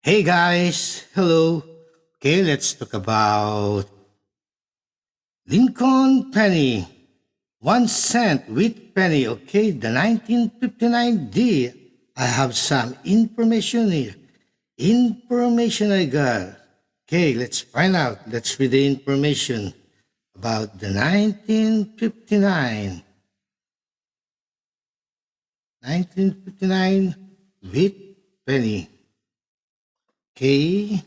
Hey guys, hello. Okay, let's talk about Lincoln Penny. 1 cent with penny, okay, the 1959 D. I have some information here. Information I got. Okay, let's find out. Let's read the information about the 1959. 1959 with penny. Okay,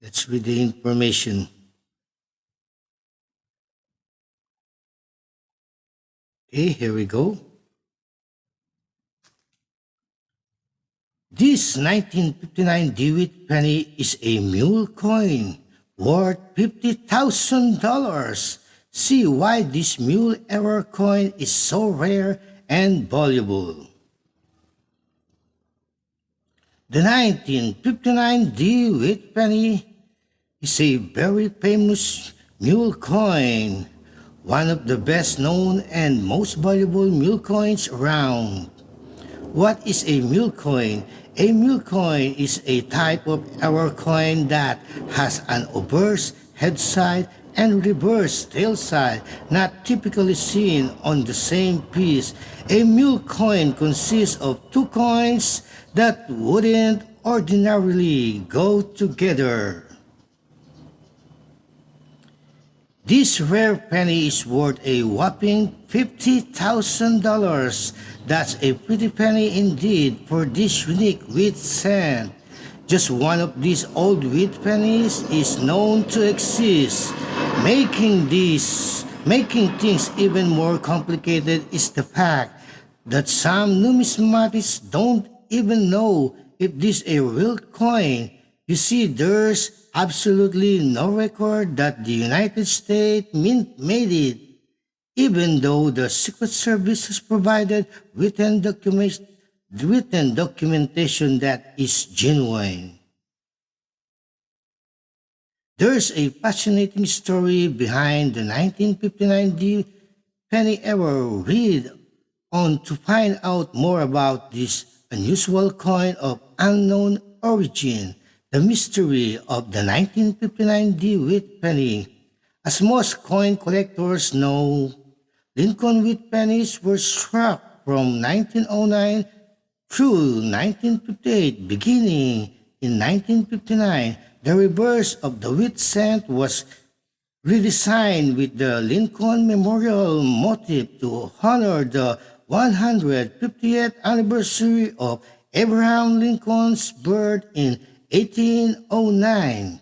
let's read the information. Okay, here we go. This 1959 Dewitt penny is a mule coin worth $50,000. See why this mule error coin is so rare and valuable. The 1959 Dewitt penny is a very famous mule coin, one of the best known and most valuable mule coins around. What is a mule coin? A mule coin is a type of error coin that has an obverse head side and reverse tail side, not typically seen on the same piece. A mule coin consists of two coins that wouldn't ordinarily go together. This rare penny is worth a whopping $50,000. That's a pretty penny indeed for this unique wheat cent. Just one of these old wheat pennies is known to exist. Making things even more complicated is the fact that some numismatists don't even know if this is a real coin. You see, there's absolutely no record that the United States Mint made it, even though the Secret Service has provided written documentation that is genuine. There's a fascinating story behind the 1959 penny error. Read on to find out more about this unusual coin of unknown origin. The mystery of the 1959 DeWitt penny. As most coin collectors know, Lincoln wheat pennies were struck from 1909 through 1958. Beginning in 1959, the reverse of the wheat cent was redesigned with the Lincoln Memorial motif to honor the 150th anniversary of Abraham Lincoln's birth in 1809.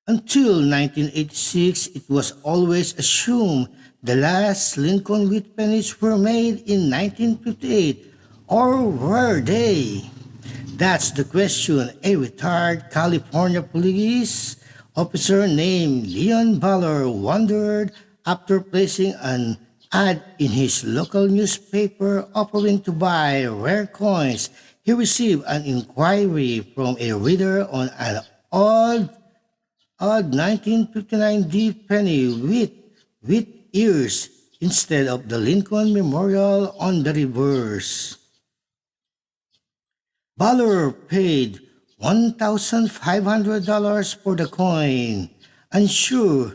Until 1986, it was always assumed the last Lincoln wheat pennies were made in 1958, or were they? That's the question a retired California police officer named Leon Ballard wondered after placing an ad in his local newspaper offering to buy rare coins. He received an inquiry from a reader on an odd 1959 D penny with ears instead of the Lincoln Memorial on the reverse. Ballard paid $1,500 for the coin, unsure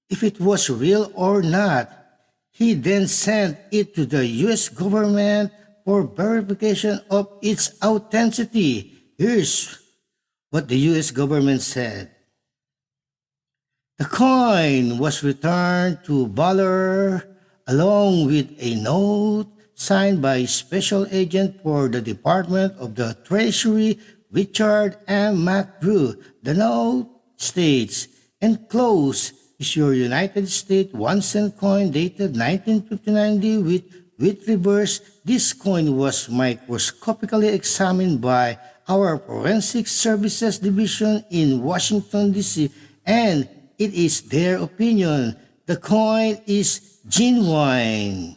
if it was real or not. He then sent it to the U.S. government for verification of its authenticity. Here's what the U.S. government said. The coin was returned to Ballard along with a note signed by Special Agent for the Department of the Treasury Richard M. McGrew. The note states, "Enclosed is your United States 1 cent coin dated 1959 with reverse. This coin was microscopically examined by our Forensic Services Division in Washington, D.C., and it is their opinion the coin is genuine."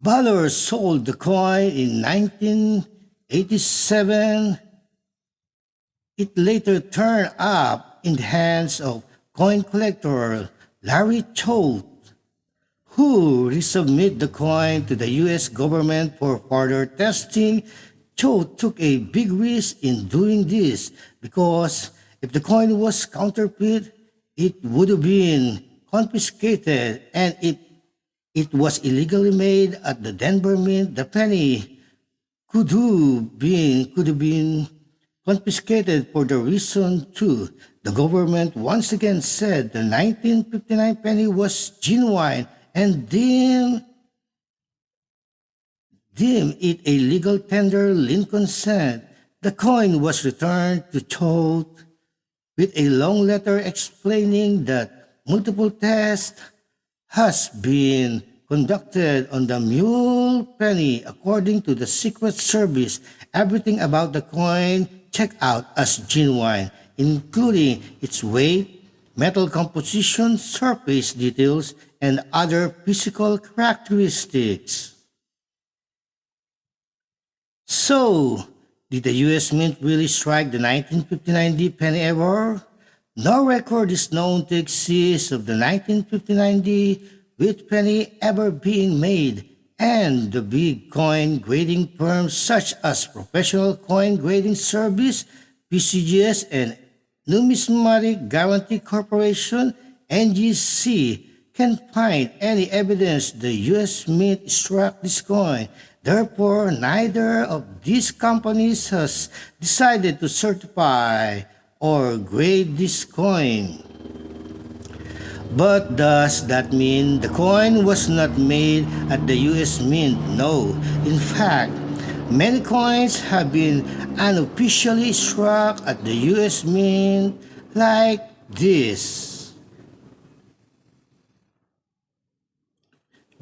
Ballard sold the coin in 1987. It later turned up in the hands of coin collector Larry Choate, who resubmit the coin to the US government for further testing. Cho took a big risk in doing this because if the coin was counterfeit, it would have been confiscated, and if it was illegally made at the Denver Mint, the penny could have been confiscated for the reason too. The government once again said the 1959 penny was genuine and deemed it a legal tender lien consent. The coin was returned to Choate with a long letter explaining that multiple tests has been conducted on the mule penny. According to the Secret Service, everything about the coin checked out as genuine, including its weight, metal composition, surface details, and other physical characteristics. So, did the US Mint really strike the 1959 D penny error? No record is known to exist of the 1959 D with penny ever being made, and the big coin grading firms such as Professional Coin Grading Service, PCGS, and Numismatic Guarantee Corporation, NGC, can't find any evidence the US Mint struck this coin. Therefore, neither of these companies has decided to certify or grade this coin. But does that mean the coin was not made at the US Mint? No. In fact, many coins have been unofficially struck at the US Mint, like this.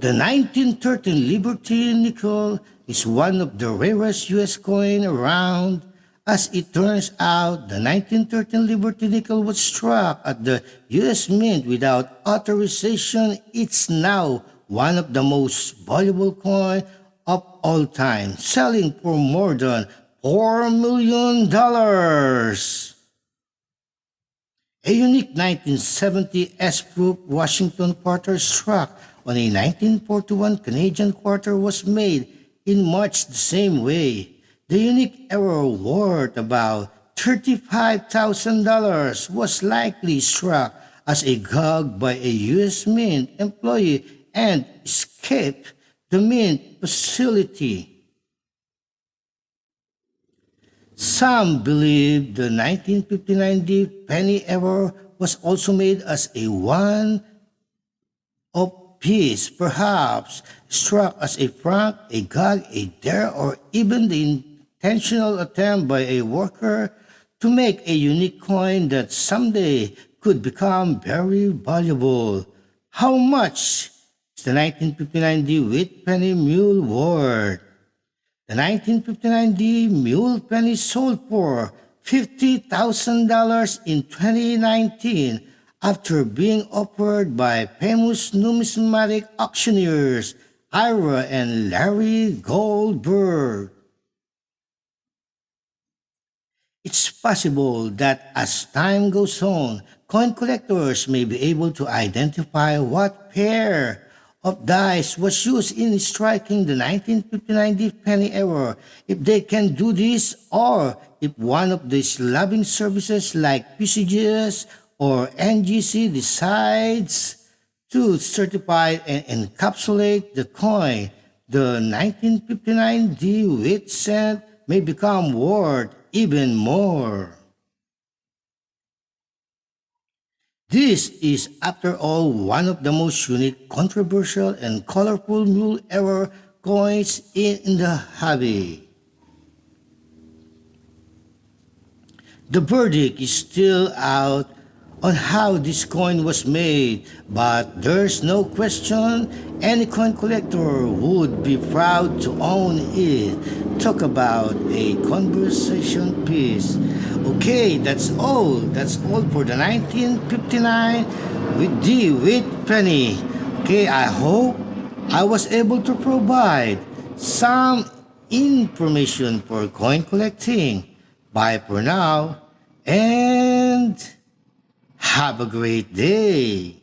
The 1913 Liberty nickel is one of the rarest US coin around. As it turns out, the 1913 Liberty nickel was struck at the US Mint without authorization. It's now one of the most valuable coins of all time, selling for more than $4 million. A unique 1970 S-proof Washington quarter struck on a 1941 Canadian quarter was made in much the same way. The unique error worth about $35,000 was likely struck as a gag by a U.S. Mint employee and escaped the Mint facility. Some believe the 1959 penny error was also made as a one-off piece, perhaps struck as a prank, a gag, a dare, or even the intentional attempt by a worker to make a unique coin that someday could become very valuable. How much is the 1959 D wheat penny mule worth? The 1959 D mule penny sold for $50,000 in 2019 after being offered by famous numismatic auctioneers Ira and Larry Goldberg. It's possible that as time goes on, coin collectors may be able to identify what pair of dice was used in striking the 1959 D penny error. If they can do this, or if one of these lobbying services like PCGS or NGC decides to certify and encapsulate the coin, the 1959 D wheat cent may become worth even more. This is, after all, one of the most unique, controversial, and colorful mule error coins in the hobby. The verdict is still out on how this coin was made, but there's no question any coin collector would be proud to own it. Talk about a conversation piece. Okay, that's all. That's all for the 1959 with the wheat penny. Okay, I hope I was able to provide some information for coin collecting. Bye for now, and have a great day.